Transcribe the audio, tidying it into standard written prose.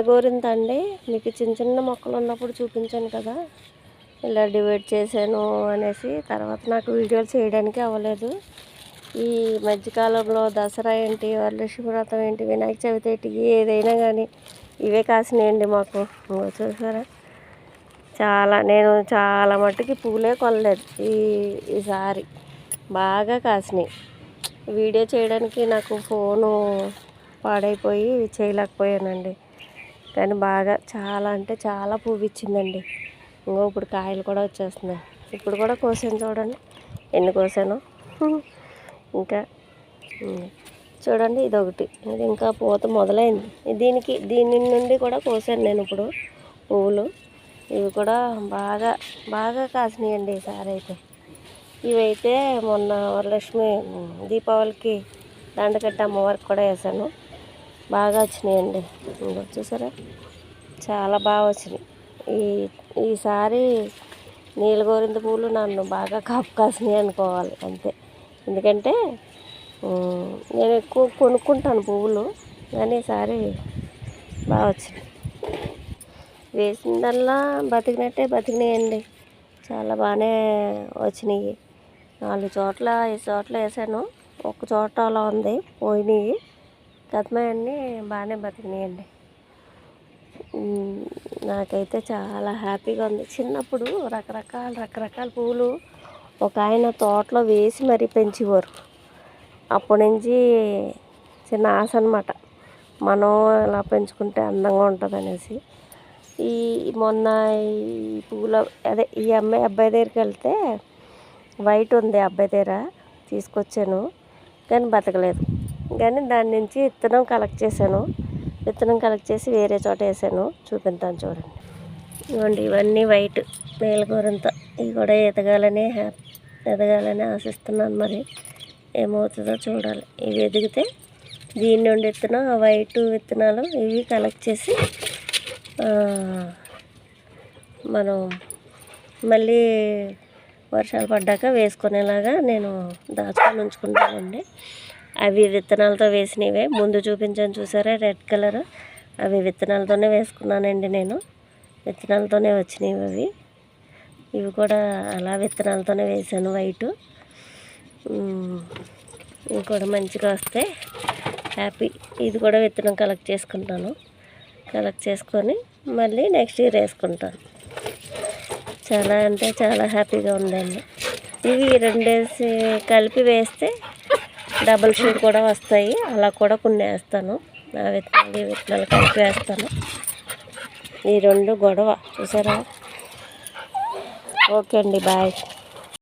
గోరింత అండి, మీకు చిన్న చిన్న మొక్కలు ఉన్నప్పుడు చూపించాను కదా, ఇలా డివైడ్ చేశాను అనేసి. తర్వాత నాకు వీడియోలు చేయడానికి అవ్వలేదు. ఈ మధ్యకాలంలో దసరా ఏంటి, వరలక్ష్మి వ్రతం ఏంటి, వినాయక చవితి ఏంటి, ఏదైనా కానీ ఇవే కాసినాయండి మాకు. చూసారా, నేను చాలా మట్టుకి పూలే కొనలేదు. ఈసారి బాగా కాసినాయి. వీడియో చేయడానికి నాకు ఫోను పాడైపోయి చేయలేకపోయానండి. కానీ బాగా చాలా అంటే చాలా పువ్వు ఇచ్చిందండి. ఇప్పుడు కాయలు కూడా వచ్చేస్తున్నాయి. ఇప్పుడు కూడా కోసాను, చూడండి ఎన్ని కోసాను. ఇంకా చూడండి, ఇదొకటి, ఇది ఇంకా పూత మొదలైంది. దీని నుండి కూడా కోసాను నేను ఇప్పుడు పువ్వులు. ఇవి కూడా బాగా బాగా కాసినాయండి ఈసారి అయితే. ఇవైతే మొన్న వరలక్ష్మి దీపావళికి దండకట్ట అమ్మవారికి కూడా వేసాను. బాగా వచ్చినాయండి. చూసారా, చాలా బాగా వచ్చినాయి. ఈసారి నీలగోరింత పూలు నన్ను బాగా కాపు కాసినాయి అనుకోవాలి అంతే. ఎందుకంటే నేను ఎక్కువ కొనుక్కుంటాను పువ్వులు, కానీ ఈసారి బాగా వచ్చినాయి. వేసిందల్లా బతికినాయండి. చాలా బాగానే వచ్చినాయి. 4 చోట్ల 5 చోట్ల వేసాను. ఒక చోట అలా ఉంది, పోయినాయి. కథమయన్నీ బాగానే బతికినాయండి. నాకైతే చాలా హ్యాపీగా ఉంది. చిన్నప్పుడు రకరకాల పువ్వులు ఒక ఆయన తోటలో వేసి మరీ పెంచేవారు. అప్పటి నుంచి చిన్న ఆశ అనమాట, మనం ఇలా పెంచుకుంటే అందంగా ఉంటుంది అనేసి. మొన్న ఈ పువ్వుల ఈ అబ్బాయి దగ్గరికి వెళ్తే వైట్ ఉంది, అబ్బాయి దగ్గర తీసుకొచ్చాను. కానీ బతకలేదు. కానీ దాని నుంచి విత్తనం కలెక్ట్ చేసి వేరే చోట వేసాను. చూపిస్తాను చూడండి. ఇవన్నీ వైట్ నీలగోరింత. ఇవి కూడా ఎదగాలని ఆశిస్తున్నాను. మరి ఏమవుతుందో చూడాలి. ఇవి ఎదిగితే దీని నుండి విత్తనం, వైట్ విత్తనాలు ఇవి కలెక్ట్ చేసి మనం మళ్ళీ వర్షాలు పడ్డాక వేసుకునేలాగా నేను దాచుకొని ఉంచుకుంటానండి. అవి విత్తనాలతో వేసినవే. ముందు చూపించాను చూసారా, రెడ్ కలర్, అవి విత్తనాలతోనే వేసుకున్నానండి నేను. విత్తనాలతోనే వచ్చినాయి ఇవి కూడా అలా విత్తనాలతోనే వేసాను వైటు. ఇవి కూడా మంచిగా వస్తే హ్యాపీ. ఇది కూడా విత్తనం కలెక్ట్ చేసుకొని మళ్ళీ నెక్స్ట్ ఇయర్ వేసుకుంటాను. చాలా అంటే చాలా హ్యాపీగా ఉందండి. ఇవి 2 వేసి కలిపి వేస్తే డబుల్ షీట్ కూడా వస్తాయి. అలా కూడా కొన్ని వేస్తాను. ఆ విత్తనాలు కలిపి వేస్తాను. ఈ 2 గొడవ చూసారా. ఓకే అండి, బాయ్.